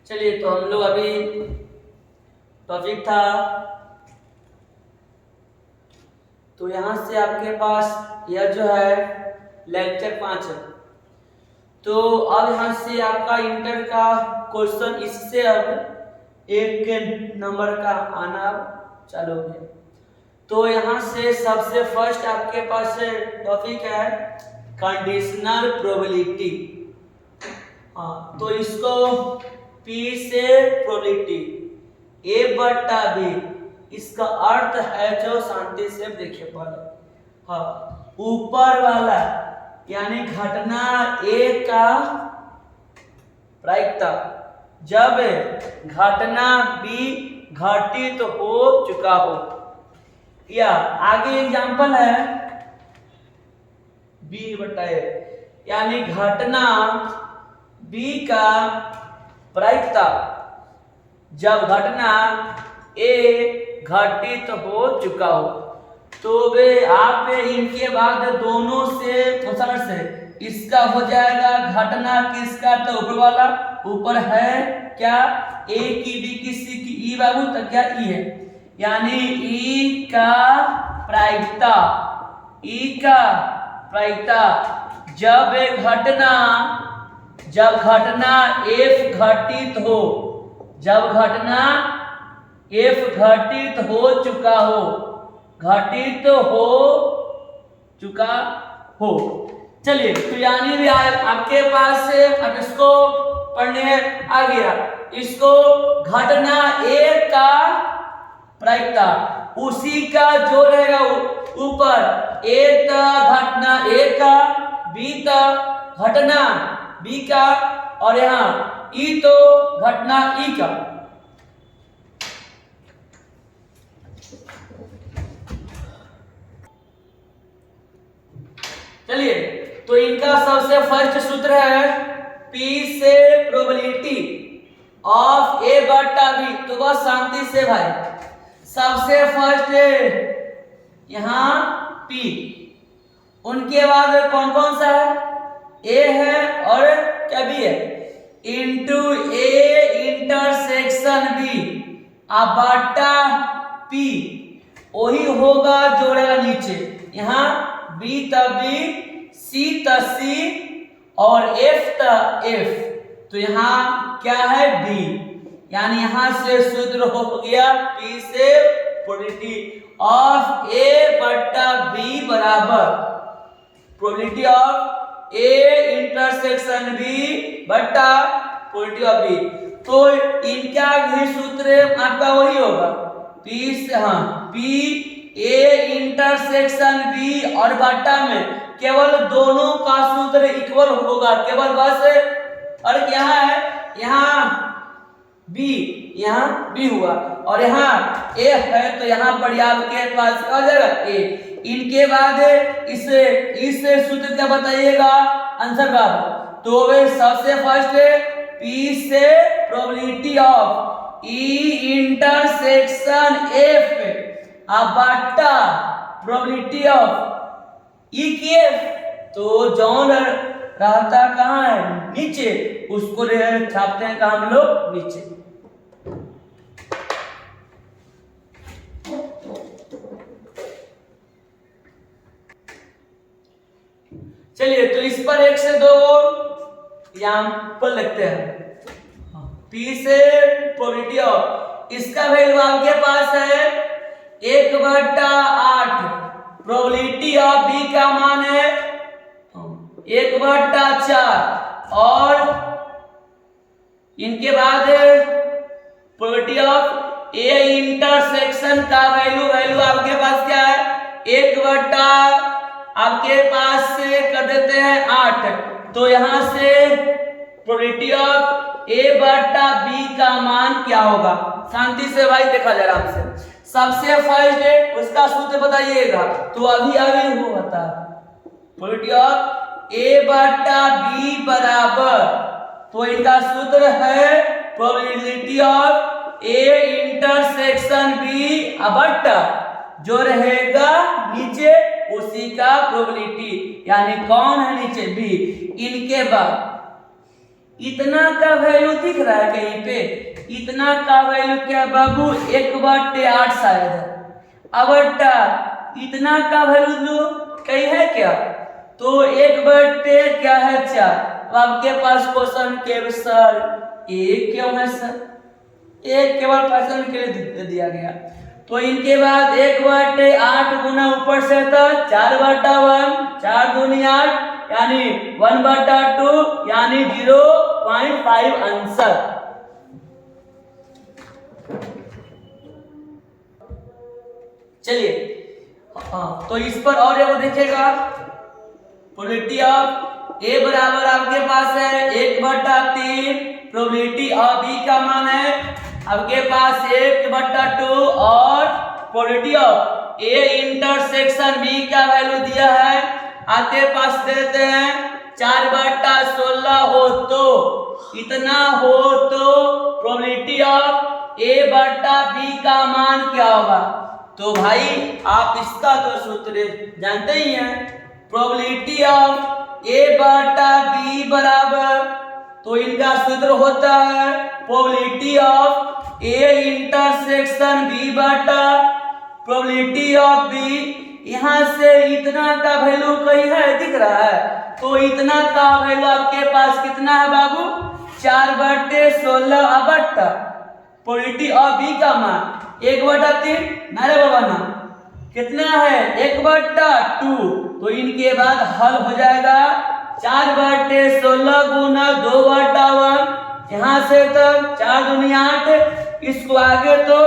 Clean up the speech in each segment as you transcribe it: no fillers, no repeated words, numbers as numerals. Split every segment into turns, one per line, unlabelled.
चलिए तो हम लोग अभी टॉपिक था, तो यहाँ से आपके पास यह जो है लेक्चर 5 है। तो अब यहाँ से आपका इंटर का क्वेश्चन इससे अब 1 नंबर का आना चालू हो गया। तो यहाँ से सबसे फर्स्ट आपके पास टॉपिक है कंडीशनल प्रोबेबिलिटी। हाँ, तो इसको P से प्रोबेबिलिटी A बटा B, इसका अर्थ है जो शांति से देखिए पहले। हाँ, ऊपर वाला यानी घटना A का प्रायिकता जब घटना B घटित हो चुका हो, या आगे एग्जांपल है B बटा A, यानी घटना B का प्रायिकता जब घटना A घटित हो चुका हो। तो वे आप इनके बाद दोनों से इसका हो जाएगा घटना किसका, तो ऊपर वाला, ऊपर है क्या A की B की C की E बाबू, तो क्या E है, यानी E का प्रायिकता, E का प्रायिकता जब घटना F घटित हो, जब घटना F घटित हो चुका हो, घटित हो चुका हो। चलिए तो यानी भी आपके पास से अब इसको पढ़ने आ गया। इसको घटना A का प्रायिकता उसी का जो रहेगा ऊपर, A का घटना A का, B का घटना B का, और यहाँ E तो घटना E का। चलिए तो इनका सबसे फर्स्ट सूत्र है P से प्रोबेबिलिटी ऑफ A बटा B। तो बस शांति से भाई, सबसे फर्स्ट यहाँ P, उनके बाद कौन कौन सा है, A है और क्या B है, इंटू A इंटरसेक्शन B अब बटा P, वही होगा जोड़ेगा नीचे, यहाँ B तब B, C तब C और F तब F, तो यहाँ क्या है B, यानी यहाँ से सूत्र हो गया P से प्रोबेबिलिटी ऑफ A बटा B बराबर probability of A intersection B बटा प्रोबेबिलिटी ऑफ B। तो इनका भी सूत्र आपका वही होगा P से, हाँ, P A इंटरसेक्शन B और बटा में केवल दोनों का सूत्र इक्वल होगा, केवल बस और क्या है, यहाँ B, यहाँ B हुआ और यहाँ A है, तो यहाँ पर आपके पास आ जाएगा A। इनके बाद इस सूत्र क्या बताइएगा आंसर का, तो वे सबसे फर्स्ट P से probability of E intersection F अब बटा प्रोबेबिलिटी ऑफ E की F, तो जौन रहता कहाँ है नीचे, उसको छापते हैं कहाँ हम लोग नीचे। चलिए तो इस पर 1 से 2 एग्जांपल लिखते हैं। P से प्रोबेबिलिटी ऑफ, इसका वैल्यू आपके पास है 1/8, प्रोबेबिलिटी ऑफ B का मान है 1/4, और इनके बाद प्रोबेबिलिटी ऑफ A इंटरसेक्शन का वैल्यू आपके पास क्या है, 1/, आपके पास से कर देते हैं 8, तो यहां से प्रोबेबिलिटी ऑफ A बटा B का मान क्या होगा, शांति से भाई देखा जाए आराम से। सबसे फर्स्ट उसका सूत्र बताइएगा, तो अभी वो बता प्रोबेबिलिटी ऑफ A बटा B बराबर, तो इनका सूत्र है probability of A intersection B बटा जो रहेगा नीचे उसी का प्रोबेबिलिटी, यानी कौन है नीचे B। इनके बाद इतना का वैल्यू दिख रहा है कहीं पे? इतना का वैल्यू क्या बाबू? 1/8 शायद है। अब इतना का वैल्यू लो कहीं है क्या? तो 1/4 क्या है? 4। अब आपके पास क्वेश्चन के सर एक क्यों है सर? एक केवल पर्सन के लिए दे दिया गया। तो इनके बाद 1/8 गुना ऊपर से था 4/1, 4 दूनी 8 यानी 1/2 यानी 0.5 आंसर। चलिए हाँ, तो इस पर और एगो देखिएगा। प्रोबेबिलिटी ऑफ ए बराबर आपके पास है 1/3, प्रोबेबिलिटी ऑफ बी का मान है आपके पास 1/2 और probability of A intersection B का वैल्यू दिया है आपके पास देते हैं 4/16 हो तो इतना हो तो प्रोबेबिलिटी ऑफ ए बटा बी का मान क्या होगा? तो भाई आप इसका तो सूत्र जानते ही हैं, प्रोबेबिलिटी ऑफ ए बटा बी बराबर, तो इनका सूत्र होता है probability of A intersection B बटा प्रोबेबिलिटी ऑफ बी। यहां से इतना का वैल्यू कहीं है दिख रहा है? तो इतना का वैल्यू आपके पास कितना है बाबू? 4/16 बटा प्रोबेबिलिटी ऑफ बी का मान 1/3 नारे बाबा ना कितना है? 1/2। तो इनके बाद हल हो जाएगा 4/16 गुना 2/1, यहाँ से तक 4 दूनी 8, इसको आगे तो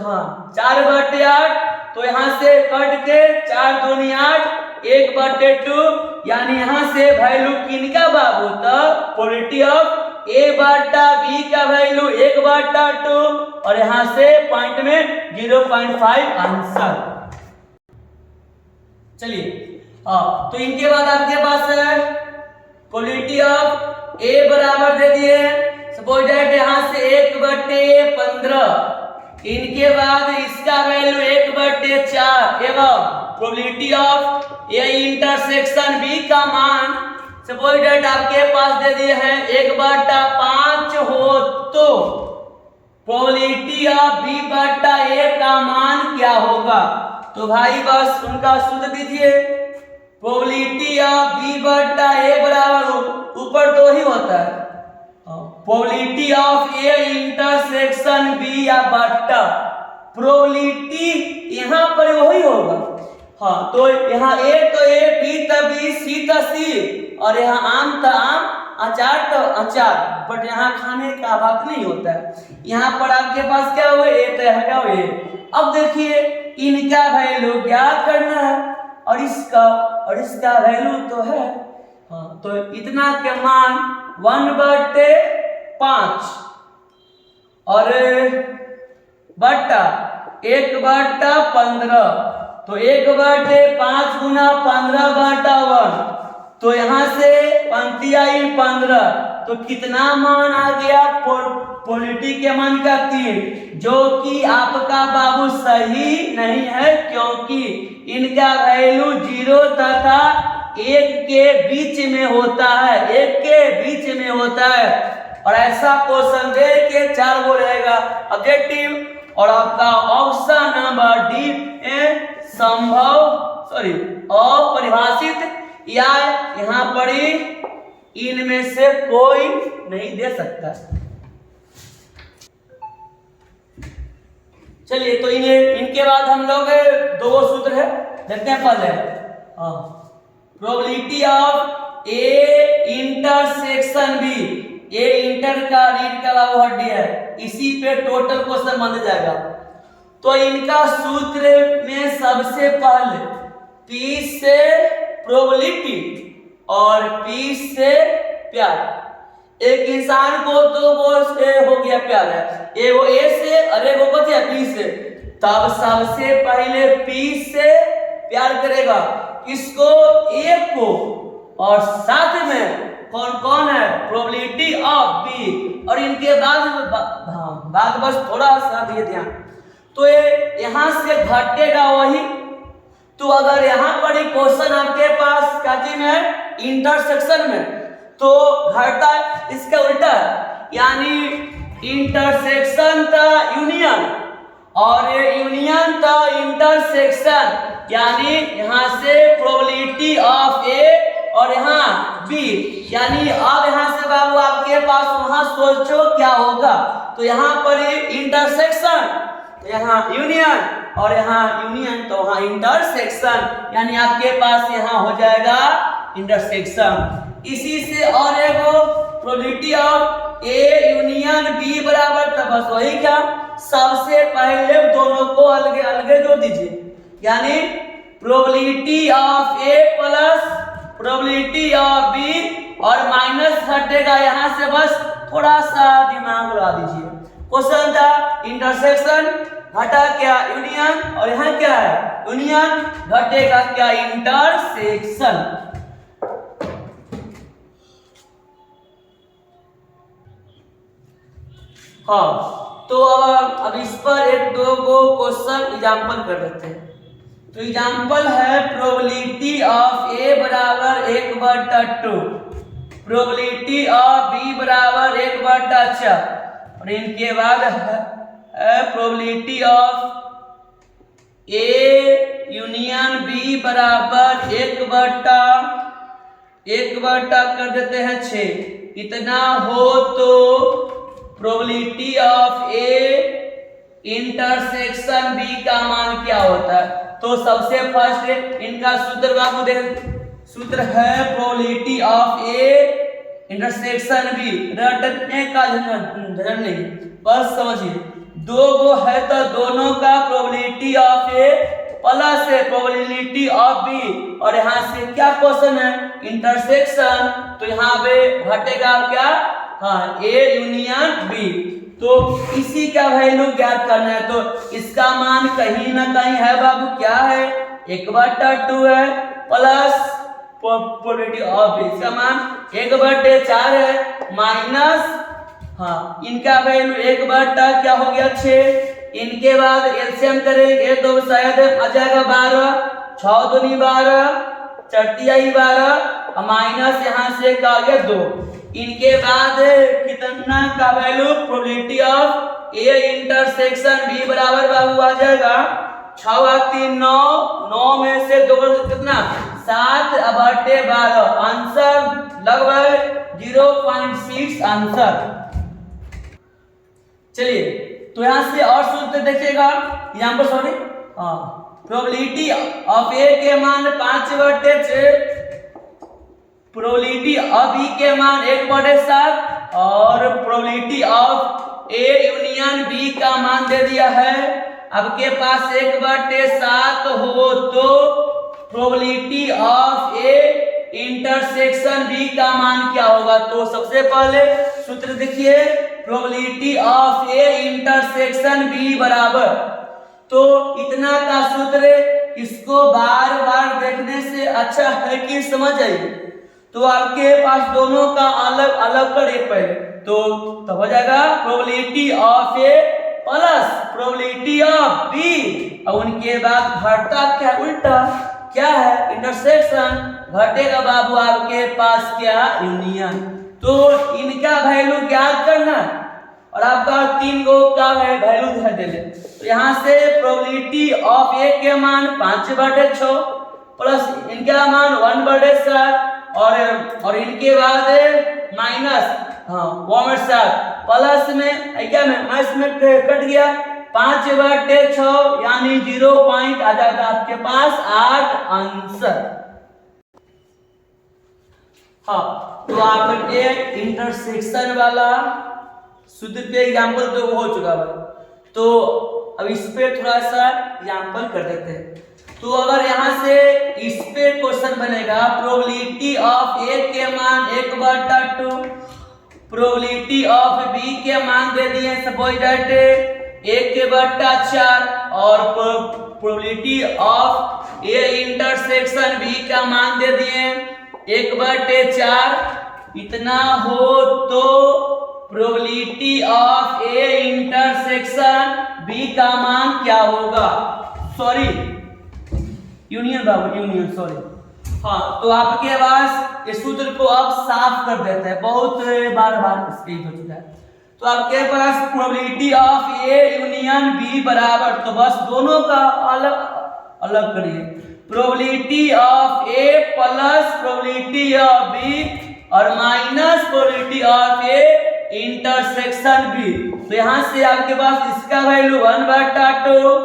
हाँ 4/8, तो यहाँ से कट के 4 दूनी 8 1/2 यानी यहाँ से वैल्यू किनका बाबू? तब प्रोबेबिलिटी ऑफ ए बटा बी का वैल्यू 1/2 और यहाँ से पॉइंट में 0.5 आंसर। चलिए तो इनके बाद आपके पास है प्रोबेबिलिटी ऑफ ए बराबर दे दिए, सपोज दैट यहाँ से 1/15, इनके बाद इसका वैल्यू 1/4 एवं probability of A intersection B का मान सपोज दैट आपके पास दे दिए हैं 1/5 हो तो प्रोबेबिलिटी ऑफ बी बटा ए का मान क्या होगा? तो भाई बस उनका सूत्र दीजिए, प्रोबेबिलिटी ऑफ बी बटा ए बराबर ऊपर तो ही होता है probability of A intersection B या बटा प्रोबेबिलिटी यहाँ पर वही होगा। हाँ तो यहाँ ए तो ए, बी तो बी, सी तो सी और यहाँ आम तो आम, अचार तो अचार, बट यहाँ खाने का बात नहीं होता है। यहाँ पर आपके पास क्या हुआ? ए तो है ये। अब देखिए इनका वैल्यू ज्ञात करना है और इसका वैल्यू तो है हाँ, तो इतना के मान 1/5 और बट्टा 1/15, तो 1/5 गुना 15/1, तो यहाँ से पंक्ति आई 15, तो कितना मान आ गया? प्रोबेबिलिटी के मान का 3, जो कि आपका बाबू सही नहीं है क्योंकि इनका वैल्यू 0 तथा 1 के बीच में होता है, 1 के बीच में होता है। और ऐसा क्वेश्चन दे के 4 वो रहेगा ऑब्जेक्टिव और आपका ऑप्शन नंबर डी अपरिभाषित या यहाँ पर इनमें से कोई नहीं दे सकता। चलिए तो इनके बाद हम लोग 2 सूत्र है देखते हैं। पहले probability of A intersection B, A inter का रीड का बाबू हड्डी है, इसी पे टोटल क्वेश्चन बन जाएगा। तो इनका सूत्र में सबसे पहले पी से प्रोबेबिलिटी और पी से प्यार। एक इंसान को 2 गो से हो गया प्यार है, एगो ए से और एगो बचा पी से, तब सबसे पहले पी से प्यार करेगा इसको ए को, और साथ में कौन कौन है? प्रोबेबिलिटी ऑफ बी, और इनके बाद बस थोड़ा सा दिए ध्यान, तो ये यहां से घटेगा वही। तो अगर यहाँ पर क्वेश्चन आपके पास काची में इंटरसेक्शन में, तो घटता इसका उल्टा, यानी इंटरसेक्शन था यूनियन और ये यूनियन था इंटरसेक्शन, यानी यहाँ से प्रोबेबिलिटी ऑफ ए और यहाँ बी, यानी अब यहाँ से बाबू आपके पास वहां सोचो क्या होगा। तो यहाँ पर इंटरसेक्शन, यहाँ यूनियन और यहाँ यूनियन, तो वहाँ इंटरसेक्शन, यानी आपके पास यहाँ हो जाएगा इंटरसेक्शन। इसी से और एक probability of A union B बराबर, तब बस वही क्या, सबसे पहले दोनों को अलग अलग जोड़ दीजिए, यानी probability of A plus probability of B और माइनस हटेगा यहाँ से, बस थोड़ा सा दिमाग लगा दीजिए। क्वेश्चन था इंटरसेक्शन, घटा क्या यूनियन, और यहाँ क्या है यूनियन, घटेगा क्या इंटरसेक्शन। हाँ, तो अब इस पर एक दो गो क्वेश्चन एग्जाम्पल कर देते हैं। तो एग्जाम्पल है प्रोबेबिलिटी ऑफ ए बराबर 1/2, प्रोबेबिलिटी ऑफ बी बराबर 1/4 और इनके बाद है probability of A union B बराबर 1/1 कर देते हैं 6। इतना हो तो probability of A intersection B का मान क्या होता है। तो सबसे फर्स्ट इनका सूत्र बाबू देख, सूत्र है probability of A intersection B, रटने का झंझट नहीं, बस समझिए दो गो है तो दोनों का प्रोबेबिलिटी ऑफ ए प्लस है प्रोबेबिलिटी ऑफ बी, और यहाँ से क्या क्वेश्चन है इंटरसेक्शन, तो यहाँ पे घटेगा क्या, हाँ ए यूनियन बी। तो इसी का वैल्यू ज्ञात करना है, तो इसका मान कहीं ना कहीं है बाबू, क्या है 1/2 है प्लस प्रोबेबिलिटी ऑफ बी, इसका मान 1/4 है माइनस, हाँ इनका वैल्यू 1/2 क्या हो गया 6। इनके बाद एलसीएम करेंगे तो शायद आ जाएगा 12, 6 दूनी 12, 4 12 माइनस यहाँ से का गया 2। इनके बाद कितना का value probability of A intersection B बराबर बाबू आ जाएगा 6 3 9, 9 में से 2 कितना 7/12, आंसर लगभग 0.6 आंसर। चलिए तो यहाँ से और सूत्र देखिएगा, यहाँ पर सॉरी, प्रोबेबिलिटी ऑफ ए के मान 5/6, प्रोबेबिलिटी ऑफ बी के मान 1/7 और probability of A union B का मान दे दिया है। अब के पास 1/7 हो तो probability of A intersection B का मान क्या होगा। तो सबसे पहले सूत्र देखिए, probability of A intersection B बराबर, तो इतना का सूत्र, इसको बार बार देखने से अच्छा है कि समझ आइए। तो आपके पास दोनों का अलग अलग करिए पहले, तो तब हो जाएगा probability of A plus probability of B, और उनके बाद घटता क्या उल्टा क्या है इंटरसेक्शन, घटेगा बाबू आपके पास क्या यूनियन। तो इनका वैल्यू ज्ञात करना और आपका 3 गो का वैल्यू दे दे। तो यहाँ से प्रोबेबिलिटी ऑफ ए के मान 5/6 प्लस इनका मान 1/7 और इनके बाद माइनस 1/7 प्लस में क्या में माइनस में कट गया 5/6 यानी 0 पॉइंट आ जाएगा आपके पास 8 आंसर। हाँ, तो आपके इंटरसेक्शन वाला सूत्र पे एग्जांपल तो हो चुका है, तो अब इस पे थोड़ा सा एग्जांपल कर देते हैं। तो अगर यहाँ से इस पे क्वेश्चन बनेगा, प्रोबेबिलिटी ऑफ ए के मान 1/2, प्रोबेबिलिटी ऑफ बी के मान दे दिए सपोज दैट 1/4 और probability of A intersection B का मान दे दिए 1/4। इतना हो तो probability of A intersection B का मान क्या होगा, सॉरी यूनियन बाबू यूनियन सॉरी, हाँ, तो आपके पास इस सूत्र को अब साफ कर देते हैं, बहुत बार स्क्रीन हो चुका है। तो आपके पास probability of A union B बराबर, तो बस दोनों का अलग अलग करिए, probability of A plus probability of B और minus probability of A intersection B. तो यहाँ से आपके पास इसका वैल्यू 1/2,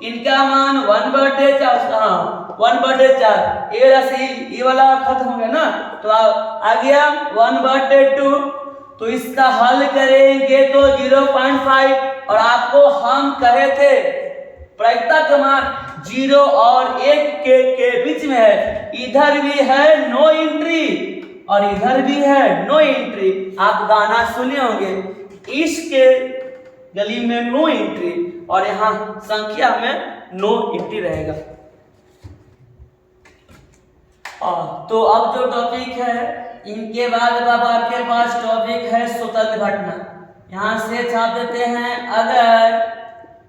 इनका मान 1/4, हाँ 1/4, ये राशि ये वाला खत्म हो गया ना, तो आ गया 1/2। तो इसका हल करेंगे तो 0.5, और आपको हम कहे थे प्रायिकता का मान 0 और 1 के बीच में है, इधर भी है नो एंट्री और इधर भी है नो एंट्री। आप गाना सुने होंगे, इसके गली में नो एंट्री और यहाँ संख्या में नो एंट्री रहेगा। तो अब जो टॉपिक है, इनके बाद अब आपके पास टॉपिक है स्वतंत्र घटना। यहाँ से छाप देते हैं, अगर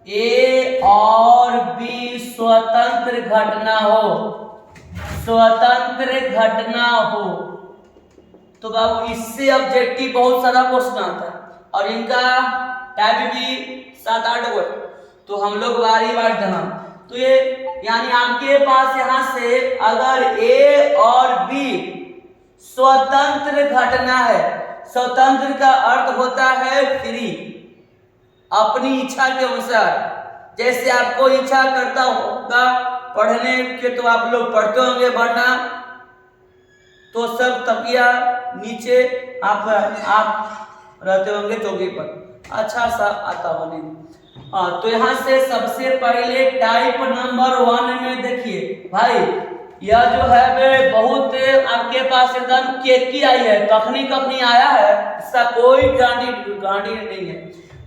ए और बी स्वतंत्र घटना हो, स्वतंत्र घटना हो, तो बाबू इससे ऑब्जेक्टिव बहुत सारा क्वेश्चन आता है और इनका टाइप भी 7-8 है, तो हम लोग बारी बार देना। तो ये यानी आपके पास यहाँ से अगर ए और बी स्वतंत्र घटना है, स्वतंत्र का अर्थ होता है फ्री, अपनी इच्छा के अनुसार। जैसे आपको इच्छा करता होगा पढ़ने के तो आप लोग पढ़ते होंगे, वरना तो सब तकिया नीचे आप रहते होंगे चौकी पर, अच्छा सा आता होने। तो यहाँ से सबसे पहले टाइप नंबर 1 में देखिए भाई, यह जो है वे बहुत आपके पास एकदम केकी आई है, कखनी कखनी आया है, इसका कोई गारंटी नहीं है।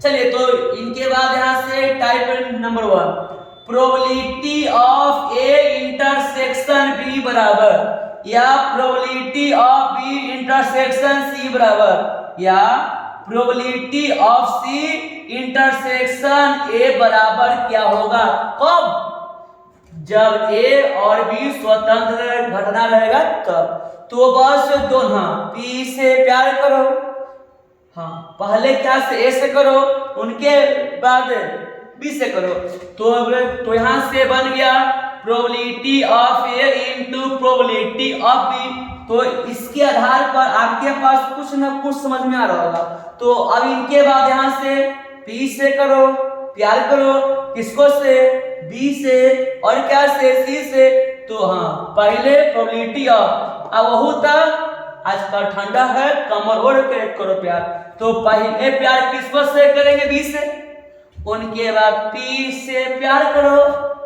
चलिए, तो इनके बाद यहाँ से type number 1, probability of A intersection B बराबर, या probability of B intersection C बराबर, या probability of C intersection A बराबर क्या होगा, कब? जब ए और बी स्वतंत्र घटना रहेगा तब। तो बस दोनों पी से प्यार करो, हाँ पहले क्या से ए से करो, उनके बाद बी से करो। तो यहाँ से बन गया probability of A into probability of B. तो इसके आधार पर आपके पास कुछ ना कुछ समझ में आ रहा होगा। तो अब इनके बाद यहाँ से पी से करो, प्यार करो, किसको से? बी से, और क्या से? सी से। तो हाँ पहले प्रोबेबिलिटी ऑफ, अब वो तक आजकल ठंडा है, कमर ओढ़ के करो प्यार। तो पहले प्यार किसको से करेंगे? बी से। उनके बाद पी से प्यार करो,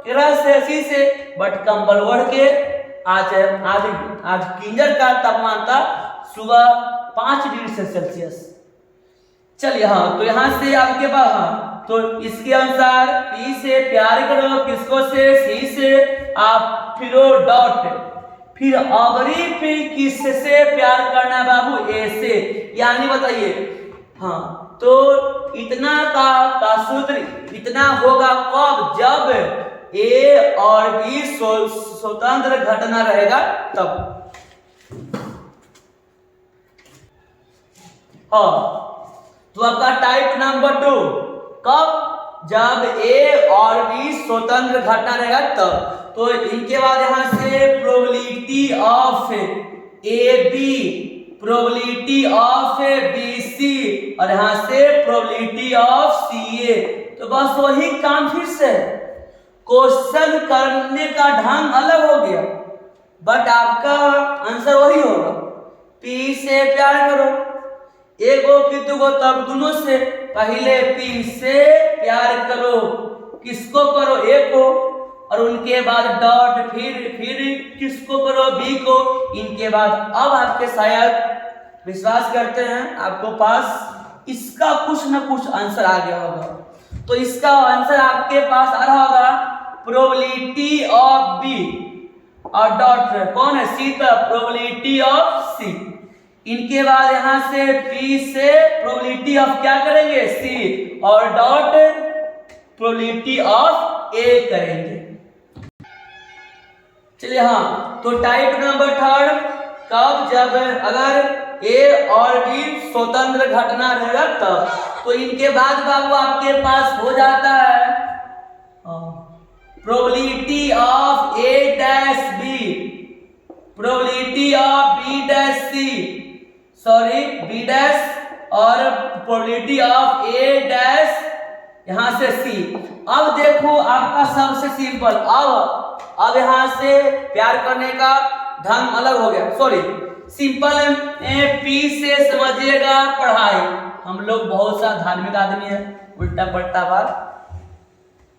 किरा से, सी से, बट कंबल ओढ़ के। आज किंजर का तापमान था सुबह 5 डिग्री सेल्सियस। चलिए हाँ, तो यहाँ से आपके पास हाँ, तो इसके अनुसार पी से प्यार करो, किसको से? सी से। आप फिर डॉट, फिर अबरी फिर किस से प्यार करना बाबू? ए से। यानी बताइए, हाँ तो इतना का सूत्र इतना होगा कब? जब ए और बी स्वतंत्र घटना रहेगा तब। हाँ, तो आपका टाइप नंबर 2 कब? जब ए और बी स्वतंत्र घटना रहेगा तब। तो इनके बाद यहां से probability of A B, probability of B C, और यहां से प्रोबेबिलिटी ऑफ सी ए। तो बस वही काम फिर से, क्वेश्चन करने का ढंग अलग हो गया, बट आपका आंसर वही होगा। पी से प्यार करो, एगो की दुगो तब दोनों से। पहले पी से प्यार करो, किसको करो? ए को, और उनके बाद डॉट, फिर किसको करो? बी को। इनके बाद अब आपके शायद विश्वास करते हैं आपको पास इसका कुछ ना कुछ आंसर आ गया होगा। तो इसका आंसर आपके पास आ रहा होगा प्रोबेबिलिटी ऑफ बी, और डॉट कौन है? सी का प्रोबेबिलिटी ऑफ सी। इनके बाद यहां से पी से प्रोबेबिलिटी ऑफ क्या करेंगे? सी, और डॉट प्रोबेबिलिटी ऑफ ए करेंगे। चलिए हाँ, तो टाइप नंबर थर्ड कब, जब अगर ए और बी स्वतंत्र घटना रहेगा तब। तो इनके बाद बाबू आपके पास हो जाता है probability of A dash B, probability of B dash C, sorry B dash, और प्रोबेबिलिटी ऑफ ए डैश यहां से सी। अब देखो आपका सबसे सिंपल, अब यहां से प्यार करने का ढंग अलग हो गया, सॉरी सिंपल पी से समझिएगा पढ़ाई। हम लोग बहुत सा धार्मिक आदमी है, उल्टा पलटा बात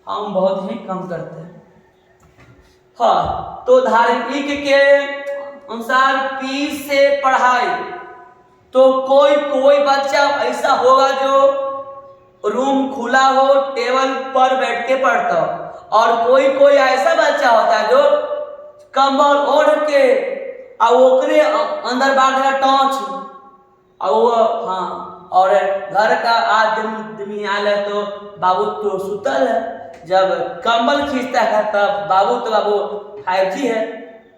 हम बहुत ही कम करते हैं। हाँ, तो धार्मिक के अनुसार पी से पढ़ाई, तो कोई बच्चा ऐसा होगा जो रूम खुला हो, टेबल पर बैठ के पढ़ता हो, और कोई ऐसा बच्चा होता है जो कंबल ओढ़ के ओकरे अंदर बांधेगा टॉर्च, और वो हाँ, और घर का आदमी आले तो बाबू तो सुतल है, जब कंबल खींचता है तब बाबू 5G है,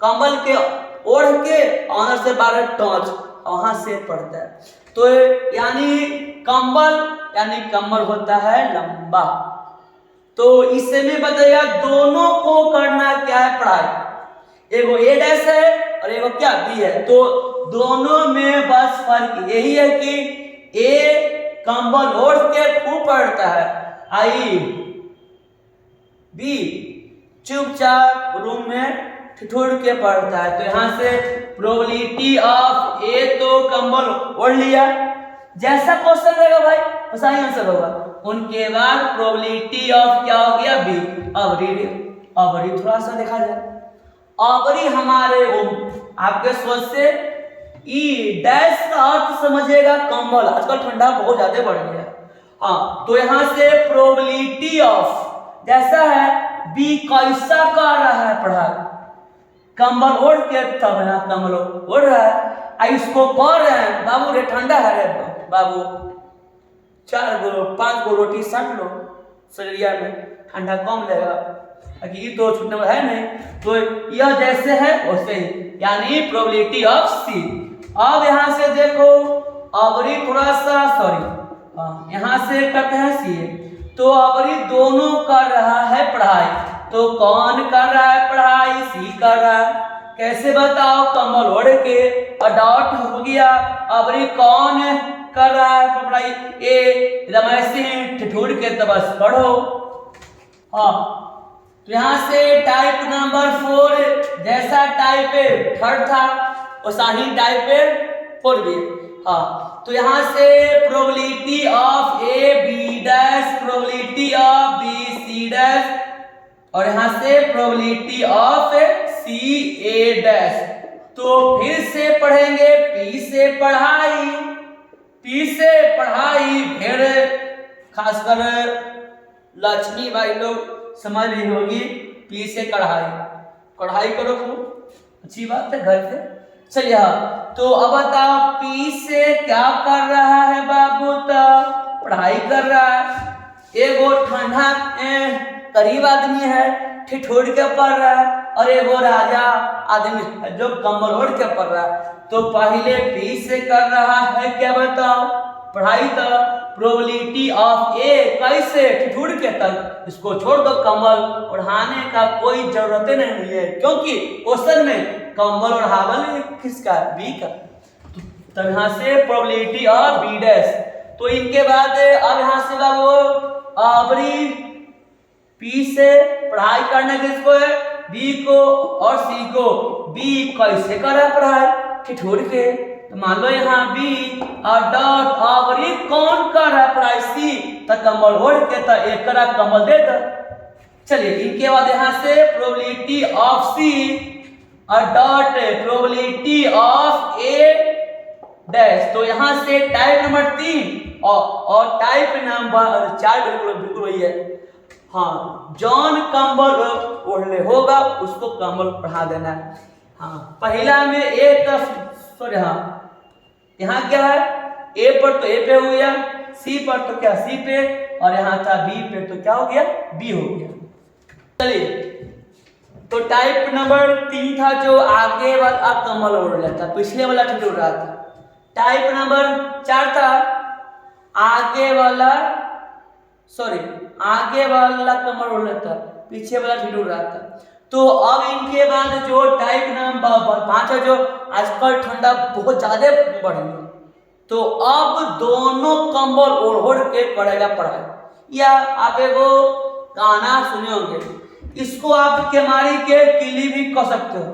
कंबल के ओढ़ के अंदर से बाहर टॉर्च, वहां से पढ़ता है। तो यानी कम्बल होता है लंबा। तो इससे में बताइएगा दोनों को करना क्या है पढ़ाई, एगो ए डैश है और एगो क्या बी है। तो दोनों में बस फर्क यही है कि ए कंबल ओढ़ के खूब पढ़ता है, आई बी चुपचाप रूम में ठिठुर के पढ़ता है। तो यहाँ से प्रोबेबिलिटी ऑफ ए तो कंबल ओढ़ लिया, जैसा क्वेश्चन रहेगा भाई वैसा ही आंसर होगा। उनके बाद प्रोबेबिलिटी ऑफ क्या हो गया बी। अबरी थोड़ा सा देखा जाए, अबरी हमारे आपके सोच से ई डैश का अर्थ समझिएगा कंबल, आजकल ठंडा बहुत ज्यादा बढ़ गया। हाँ, तो यहाँ से प्रोबेबिलिटी ऑफ जैसा है बी कैसा कर रहा है पढ़ाई, कंबल ओढ़ के, तब यहाँ कंबल ओढ़ रहा है, इसको कर रहे हैं बाबू रे ठंडा है रे बाबू, 5 गो रोटी साट लो शरीर में, ठंडा कम लगेगा, ये तो छूटने वाला है नहीं। तो यह जैसे है वैसे ही, यानी प्रोबेबिलिटी ऑफ सी। अब यहाँ से देखो अबरी थोड़ा सा, सॉरी यहाँ से करते हैं सी, तो अबरी दोनों कर रहा है पढ़ाई। तो कौन कर रहा है पढ़ाई, सी कर रहा है। कैसे बताओ, कंबल ओढ़ के, डॉट हो गया। अबरी कौन कर रहा है पढ़ाई, ए रमेश ठिठुर के, तो बस पढ़ो। हाँ, तो यहाँ से टाइप नंबर 4 जैसा टाइप थर्ड था वैसा ही टाइप 4 भी। हाँ, तो यहाँ से probability of A B dash, probability of B C dash, और यहाँ से probability of C A dash. तो फिर से पढ़ेंगे पी से पढ़ाई, पी से पढ़ाई, फिर खासकर लक्ष्मी भाई लोग समझ रही होगी, पी से कढ़ाई करो खूब, अच्छी बात है घर से। चलिए हाँ, तो अब बताओ पी से क्या कर रहा है बाबू, तो पढ़ाई कर रहा है। एगो ठंडा करीब आदमी है, ठिठुर के पढ़ रहा है, और एगो राजा आदमी है जो कंबल ओढ़ के पढ़ रहा है। तो पहले पी से कर रहा है क्या बताओ पढ़ाई, तो प्रोबेबिलिटी ऑफ ए कैसे ठिठुर के तक, इसको छोड़ दो, कंबल ओढ़ाने का कोई जरूरत नहीं है, क्योंकि क्वेश्चन में कंबल ओढ़ावल किसका, बी का। तो यहाँ से प्रोबेबिलिटी ऑफ बी डैश। तो इनके बाद अब यहाँ से बाबू अबरी पी से पढ़ाई करने किसको है, बी को और सी को। बी कैसे कर रहा है पढ़ाई, ठिठुर के। तो मान लो यहाँ बी और डॉट अबरी कौन कर रहा है पढ़ाई, सी, तो कंबल ओढ़ के, तो एक करा कंबल दे दो। चलिए इनके बाद यहाँ से प्रोबेबिलिटी ऑफ सी और dot probability of A dash. तो यहाँ से टाइप नंबर 3 और टाइप नंबर 4 बिल्कुल वही है। हाँ, जॉन कंबल ओढ़ले होगा उसको कंबल पढ़ा देना है। हाँ, पहला में ए का, सॉरी हाँ यहाँ क्या है, ए पर तो ए पे हो गया, सी पर तो क्या सी पे, और यहाँ था बी पे तो क्या हो गया, बी हो गया। चलिए तो टाइप नंबर 3 था जो आगे वाला कमल ओढ़ लेता, पिछले वाला ठीक उड़ रहा था। टाइप नंबर 4 था आगे वाला कमल ओढ़ लेता, पीछे वाला ठीक उड़ रहा था। तो अब इनके बाद जो टाइप नंबर 5 है, जो आजकल ठंडा बहुत ज्यादा बढ़ गई, तो अब दोनों कंबल ओढ़ के करेगा पढ़ाई। या आप एगो गाना सुने होंगे, इसको आप केमारी के किली भी कह सकते हो,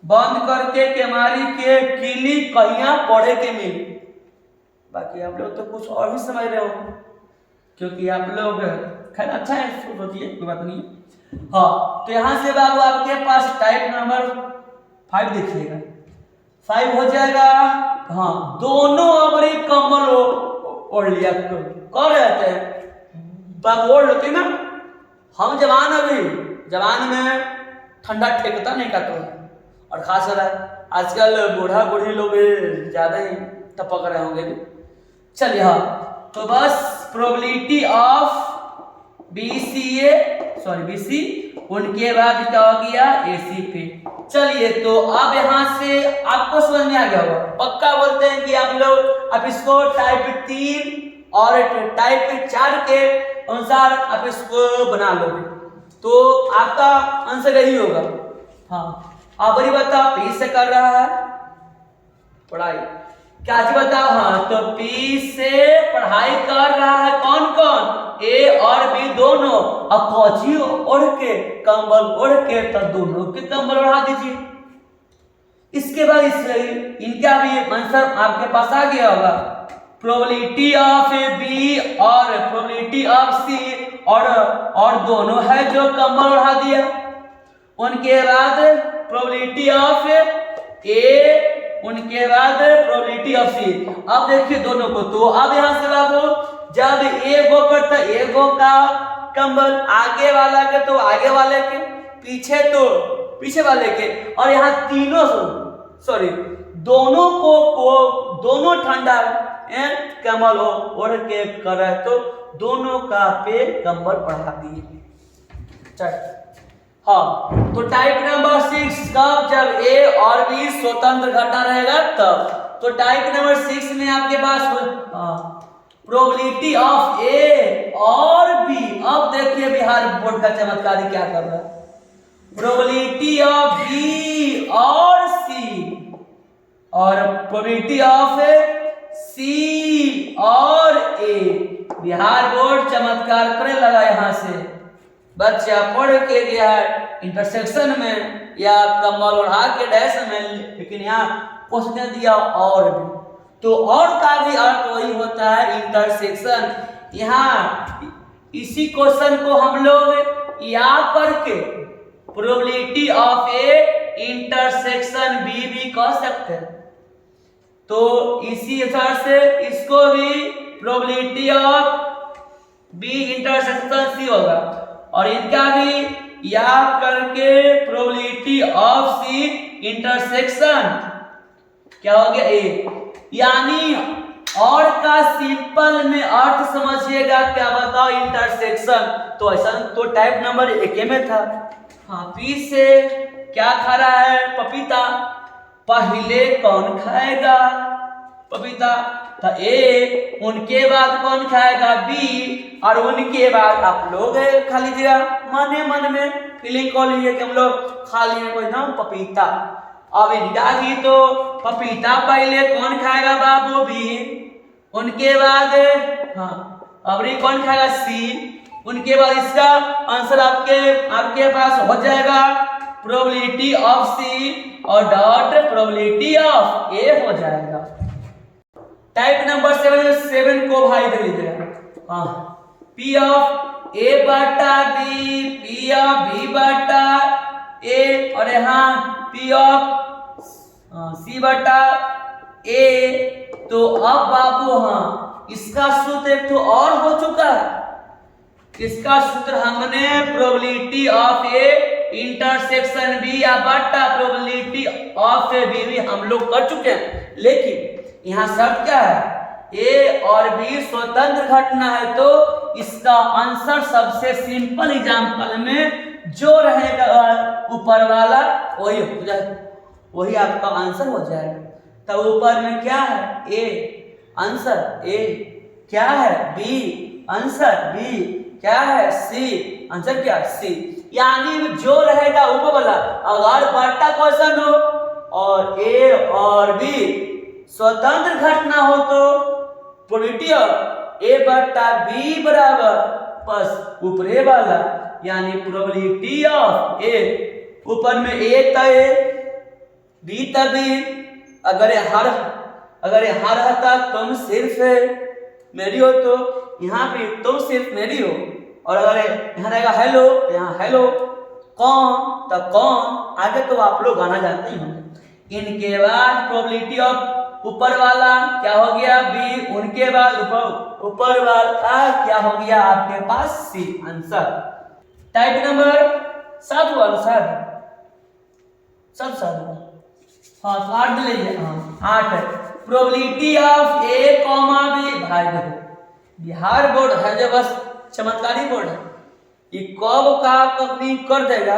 बंद करके केमारी के किली कहिया पढ़े के मिली। बाकी आप लोग तो कुछ और भी समझ रहे हो, क्योंकि आप लोग खैर अच्छा है, सोचिए कोई बात नहीं। हाँ, तो यहां से बाबू आपके पास टाइप नंबर 5 देखिएगा, 5 हो जाएगा। हाँ, दोनों अबरी कम्बल ओढ़ लिया कर रहते हैं, बाबू ओढ़ लेते ना। हम जवान में ठंडा ठेकता नहीं का, और खास आजकल बूढ़ा बूढ़ी लोग ज्यादा ही टपक रहे होंगे। चलिए, हाँ, तो बस प्रोबेबिलिटी ऑफ BC, उनके बाद क्या हो गया AC पे। चलिए, तो अब यहां से आपको समझ में आ गया होगा, पक्का बोलते हैं कि आप लोग अब इसको टाइप 3 और टाइप 4 के अनुसार आप इसको बना लोगे, तो आपका आंसर यही होगा। हाँ, आप बड़ी बताओ, P से कर रहा है पढ़ाई, क्या जी बताओ। हाँ, तो P से पढ़ाई कर रहा है कौन कौन, A और B दोनों, और कौची ओढ़ के कंबल ओढ़ के, तो दोनों के कंबल ओढ़ा दीजिए। इसके बाद इनका भी आंसर आपके पास आ गया होगा, प्रोबेबिलिटी ऑफ B और प्रोबेबिलिटी ऑफ C, और दोनों है जो कंबल ओढ़ा दिया। उनके बाद प्रोबेबिलिटी ऑफ A, उनके बाद प्रोबेबिलिटी ऑफ C। अब देखिए दोनों को, तो अब यहां से बाबू जब एगो करता, एगो का कंबल आगे वाला के तो आगे वाले के, पीछे तो पीछे वाले के, और यहाँ तीनों दोनों को दोनों ठंडा कंबल ओढ़ के करे, तो दोनों का पे कंबल बढ़ा दिए। हाँ, तो टाइप नंबर 6 कब, जब A और B स्वतंत्र घटना रहेगा तब। तो टाइप नंबर 6 में आपके पास प्रोबेबिलिटी ऑफ A और B। अब देखिए बिहार बोर्ड का चमत्कारी क्या कर रहा है, प्रोबेबिलिटी ऑफ B और C, और प्रोबेबिलिटी ऑफ C और A। बिहार बोर्ड चमत्कार करने लगा, यहां से बच्चा पढ़ के गया है इंटरसेक्शन में या कंबल ओढ़ा के डैश में, लेकिन यहाँ क्वेश्चन दिया और भी, तो और का भी अर्थ वही होता है इंटरसेक्शन। यहाँ इसी क्वेश्चन को हम लोग या करके probability of A intersection B भी कह सकते हैं। तो इसी तरह से इसको भी probability of B intersection C होगा, और इनका भी या करके प्रोबेबिलिटी ऑफ C इंटरसेक्शन क्या हो गया A। यानी और का सिंपल में अर्थ समझिएगा, क्या बताओ इंटरसेक्शन। तो ऐसा तो टाइप नंबर 1 में था। हाँ, P से क्या खा रहा है, पपीता, पहले कौन खाएगा पपीता, तो A, उनके बाद कौन खाएगा B, और उनके बाद आप लोग खा लीजिएगा, मन में फीलिंग कर लीजिए कि हम लोग खा लिए कोई नाम पपीता। अब इनका भी तो पपीता पहले कौन खाएगा बाबू B, उनके बाद हाँ अबरी कौन खाएगा C, उनके बाद इसका आंसर आपके पास हो जाएगा प्रोबेबिलिटी ऑफ C और डॉट प्रोबेबिलिटी ऑफ A हो जाएगा। टाइप नंबर 7 को भाई दे लीजिएगा। हाँ, P ऑफ A बटा B, P ऑफ B बटा A, और यहाँ P ऑफ C बटा A। तो अब बाबू हाँ इसका सूत्र एक तो और हो चुका है। इसका सूत्र हमने probability of A intersection B या बटा प्रोबेबिलिटी ऑफ B भी हम लोग कर चुके हैं, लेकिन यहाँ शर्त क्या है, A और B स्वतंत्र घटना है, तो इसका आंसर सबसे सिंपल एग्जांपल में जो रहेगा ऊपर वाला वही हो जाए, वही आपका आंसर हो जाएगा। तो ऊपर में क्या है? ए आंसर ए, क्या है? बी आंसर बी, क्या है? सी आंसर, क्या? सी। यानी जो रहेगा ऊपर वाला, अगर बटा क्वेश्चन हो और ए और बी स्वतंत्र घटना हो तो प्रोबेबिलिटी ऑफ ए बटा बी बराबर बस ऊपरे वाला, यानी प्रोबेबिलिटी ऑफ ए, ऊपर में ए था ए, बी था बी। अगर ये हर तक तुम सिर्फ मेरी हो तो यहाँ पे तुम सिर्फ मेरी हो, और अगर यहाँ रहेगा हेलो तो यहाँ हेलो, कौन तो कौन, आगे तो आप लोग गाना जानते ही होंगे। इनके बाद प्रोबेबिलिटी ऑफ ऊपर वाला क्या हो गया? बी। उनके बाद ऊपर वाला क्या हो गया आपके पास? C answer. टाइप नंबर 7 हुआ अनुसार सब 7। हाँ तो 8 ले लीजिए। हाँ 8 है probability of A comma B. भाई देखो बिहार बोर्ड है जो बस चमत्कारी बोर्ड है, ये कब का कभी कर देगा,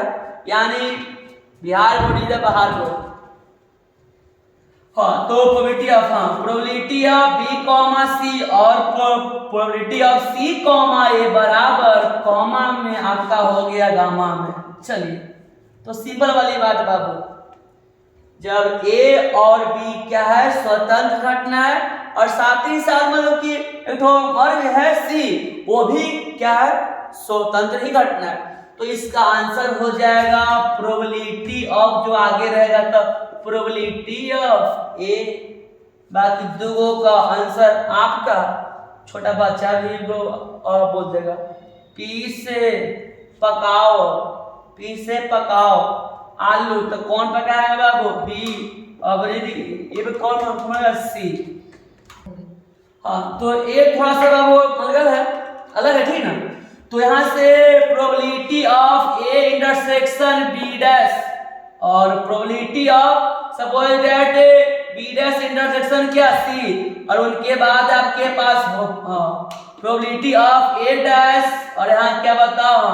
यानी बिहार बोर्ड इधर बाहर बोर्ड। हाँ तो प्रोबेबिलिटी ऑफ बी कॉमा सी और प्रोबेबिलिटी ऑफ सी कॉमा ए बराबर कॉमा में आपका हो गया गामा में। चलिए तो सिंपल वाली बात बाबू, जब ए और बी क्या है? स्वतंत्र घटना है, और साथ ही साथ मतलब कि एक वर्ग है सी, वो भी क्या है? स्वतंत्र ही घटना है। तो इसका आंसर हो जाएगा प्रोबेबिलिटी ऑफ, जो आगे रहेगा तो प्रोबेबिलिटी ऑफ ए। बाकी दो का आंसर आपका छोटा बच्चा भी बोल देगा। पी से पकाओ, पी से पकाओ आलू, तो कौन पकाएगा बाबू? बी। और ये भी कौन पकाएगा? सी। हाँ तो एक थोड़ा सा बाबू अलग है ठीक ना। तो यहाँ से probability of A intersection B dash और probability of suppose that B dash intersection क्या? सी, और उनके बाद आपके पास प्रोबेबिलिटी ऑफ ए डैश और यहाँ क्या बताओ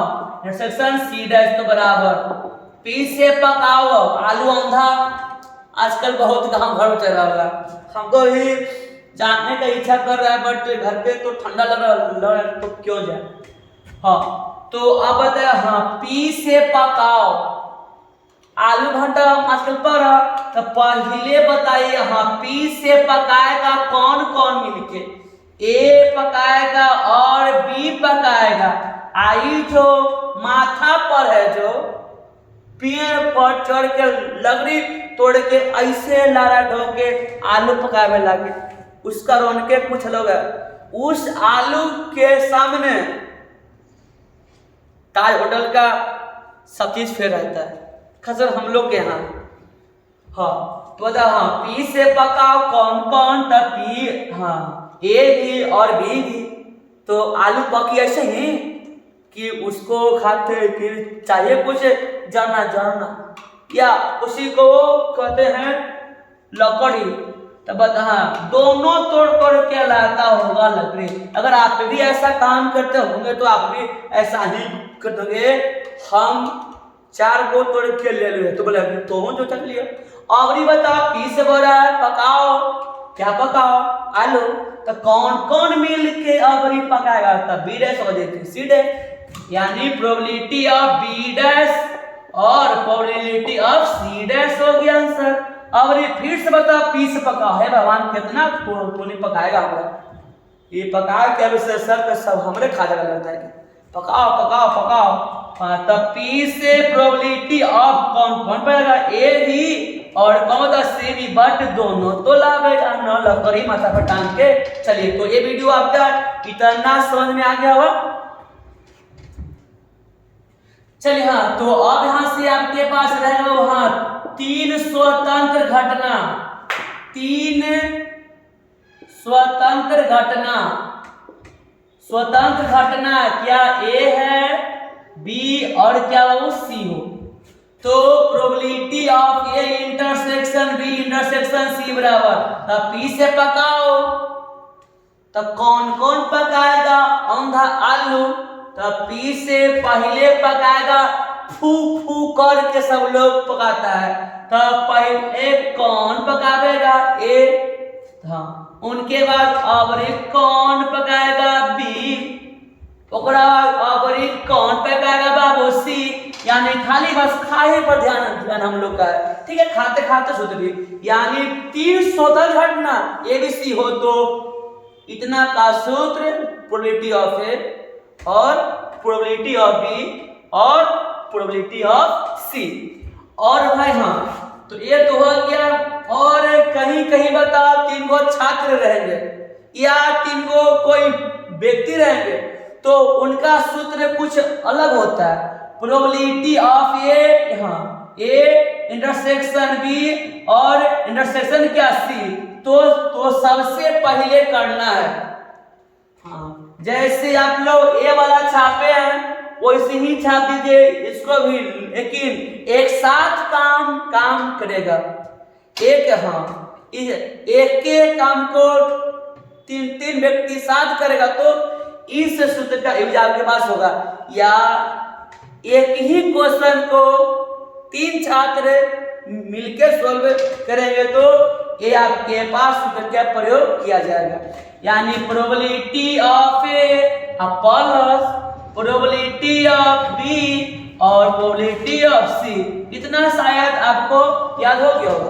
इंटरसेक्शन सी डैश, तो बराबर पी से पकाओ आलू अंधा। आजकल बहुत काम घर चल रहा है, हमको ही जानने का इच्छा कर रहा है, बट घर पे तो ठंडा लग रहा है तो क्यों जाए। हाँ तो अब बताया, हाँ पी से पकाओ आलू भंटा आजकल पढ़ा, तो पहले बताइए हाँ पी से पकाएगा कौन कौन मिलके? ए पकाएगा और बी पकाएगा। आई जो माथा पर है, जो पेड़ पर चढ़ के लकड़ी तोड़ के ऐसे लारा ढो के आलू पकावे लगे, उसका रौनके कुछ लोग है। उस आलू के सामने ताज होटल का सब चीज फेर रहता है, खासकर हम लोग के यहाँ। हाँ तो बता, हाँ पी से पकाओ कौन कौन? तो पी, हाँ ए भी और बी भी। तो आलू पकी ऐसे ही कि उसको खाते फिर चाहिए कुछ जानना या उसी को कहते हैं लकड़ी। तो बता, हाँ दोनों तोड़ तोड़ के लाता होगा लकड़ी। अगर आप भी ऐसा काम करते होंगे तो आप भी ऐसा ही कर दोगे। हम 4 गो तोड़ के ले लिए तो बोले तो जो चल लिया। और बताओ पी से बोल रहा है पकाओ, क्या पकाओ? आलू। तो कौन कौन मिल के अबरी पकाएगा? तब बी डैश हो जाती सी डैश, यानी प्रोबेबिलिटी ऑफ बी डैश और प्रोबेबिलिटी ऑफ सी डैश हो गया आंसर। अब ये फिर से बताओ पी से पकाओ है भगवान कितना तो नहीं पकाएगा हमारा, ये पका के अब से सब हमरे खा जाएगा लगता है। पकाओ पकाओ पकाओ। हाँ तब पी से प्रोबेबिलिटी ऑफ कौन कौन पड़ेगा? ए भी और कौन था? सी भी, बट दोनों तो लावेगा न लकड़ी माथा पर टांग के। चलिए तो ये वीडियो आपका इतना समझ में आ गया होगा। चलिए हाँ तो अब यहाँ से आपके पास रहेगा वहां 3 स्वतंत्र घटना, 3 स्वतंत्र घटना। स्वतंत्र घटना क्या ए है, बी और क्या वो सी हो। तो probability of A intersection B intersection C बराबर, तब पी से पकाओ, तब कौन कौन पकाएगा? अंधा आलू। तब पी से पहले पकाएगा फू फू करके सब लोग पकाता है। तो पहले कौन पकावेगा? ए। हाँ, उनके बाद अबरी कौन पकाएगा? बी। ओकरा बाद अबरी कौन पकाएगा बाबू? सी। यानी खाली बस खाए पर ध्यान हम लोग का है, ठीक है। खाते खाते सूत्र भी, यानी 3 स्वतंत्र घटना ए बी सी हो तो इतना का सूत्र प्रोबेबिलिटी ऑफ ए और प्रोबेबिलिटी ऑफ बी और प्रोबेबिलिटी ऑफ सी। और भाई हाँ, तो ये तो हो गया। और कहीं कहीं बताओ 3 गो छात्र रहेंगे या 3 गो कोई व्यक्ति रहेंगे तो उनका सूत्र कुछ अलग होता है। प्रोबेबिलिटी ऑफ ए, हाँ, ए इंटरसेक्शन बी और इंटरसेक्शन क्या? सी। तो सबसे पहले करना है, हाँ, जैसे आप लोग ए वाला छापे हैं वैसे ही छाप दीजिए इसको भी, लेकिन एक साथ काम करेगा। एक, हाँ, एक के काम को 3 व्यक्ति साथ करेगा तो इस सूत्र का यूज आपके पास होगा। या एक ही क्वेश्चन को 3 छात्र मिलकर सॉल्व करेंगे तो ये आपके पास सूत्र का प्रयोग किया जाएगा। यानी probability of A plus probability of B और प्रोबेबिलिटी ऑफ सी। इतना शायद आपको याद हो गया होगा।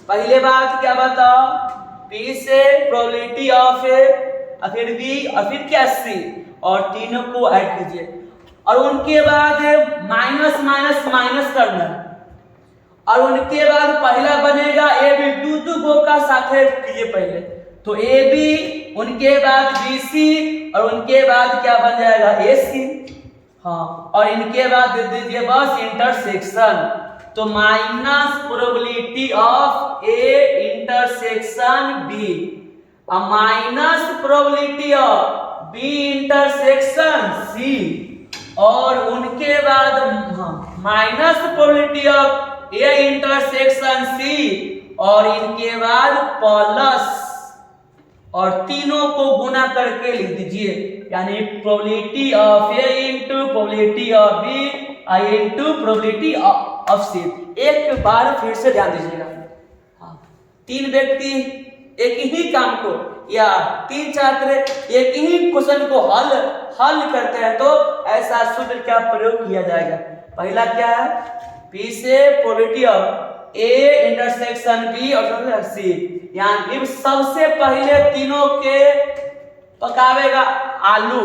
पहले बात क्या बताओ? पी से प्रोबेबिलिटी ऑफ ए और फिर बी और फिर क्या? सी, और तीनों को ऐड कीजिए और उनके बाद माइनस माइनस माइनस करना और उनके बाद पहला बनेगा ए बी। दो गो का साथ कीजिए पहले, तो ए बी, उनके बाद बी सी और उनके बाद क्या बन जाएगा? ए सी। हाँ, और इनके बाद दे दीजिए बस इंटरसेक्शन, तो minus probability of A intersection B और minus probability of B intersection C, और उनके बाद minus probability of A intersection C और इनके बाद प्लस, और तीनों को गुना करके लिख दीजिए। यानी probability of A into probability of B into probability of C. एक बार फिर से ध्यान दीजिएगा, 3 व्यक्ति एक ही काम को या 3 छात्र एक ही क्वेश्चन को हल करते हैं तो ऐसा सूत्र का प्रयोग किया जाएगा। पहला क्या है? पी से probability of A intersection B और सी। यानी सबसे पहले तीनों के पकावेगा आलू,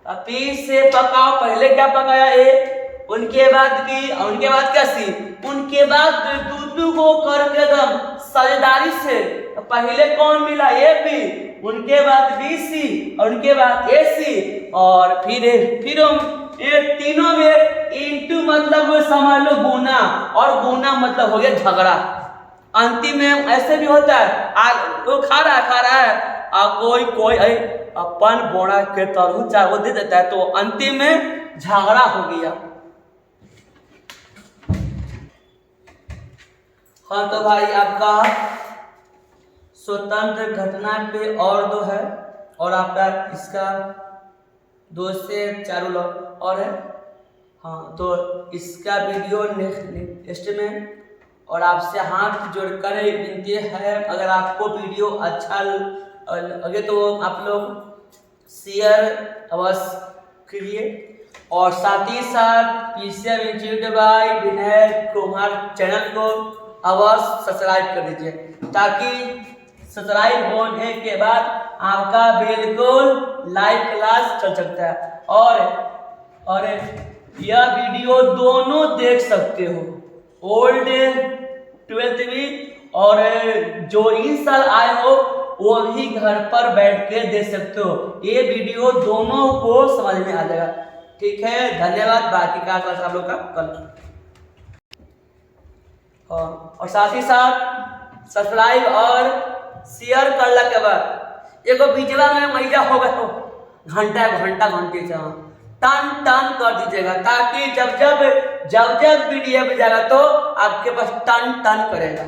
पी से पकाओ, पहले क्या पकाया? ए, उनके बाद बी और उनके बाद क्या? सी। उनके बाद दूध को करके एकदम साझेदारी से पहले कौन मिला? ए बी, उनके बाद बी सी और उनके बाद ए सी, और फिर ये तीनों में इंटू मतलब समझ लो गुना, और गुना मतलब हो गया झगड़ा। अंतिम में ऐसे भी होता है, वो खा रहा है कोई अपन बोरा के तरह चाहे वो दे देता है तो अंतिम में झगड़ा हो गया। हाँ, तो भाई आपका स्वतंत्र घटना पे और 2 है और आपका इसका 2 से 4 लॉग और है। हाँ, तो इसका वीडियो नेक्स्ट में, और आपसे हाथ जोड़कर विनती है अगर आपको वीडियो अच्छा लगे तो आप लोग शेयर अवश्य करिए, और साथ ही साथ PCM institute bye Vinay Kumar channel को अवश्य सब्सक्राइब कर दीजिए, ताकि सब्सक्राइब होने के बाद आपका बिल्कुल लाइव क्लास चल सकता है। और यह वीडियो दोनों देख सकते हो, ओल्ड 12th भी, और जो इस साल आए हो वो भी घर पर बैठ के देख सकते हो। ये वीडियो दोनों को समझ में आ जाएगा। ठीक है, धन्यवाद। बाकी का क्लास आप लोग का कल। और साथ ही साथ सब्सक्राइब और शेयर करला के बाद एगो बीचवा में मैया हो गए हो घंटे से टन कर दीजिएगा, ताकि जब वीडियो जाएगा तो आपके पास टन करेगा।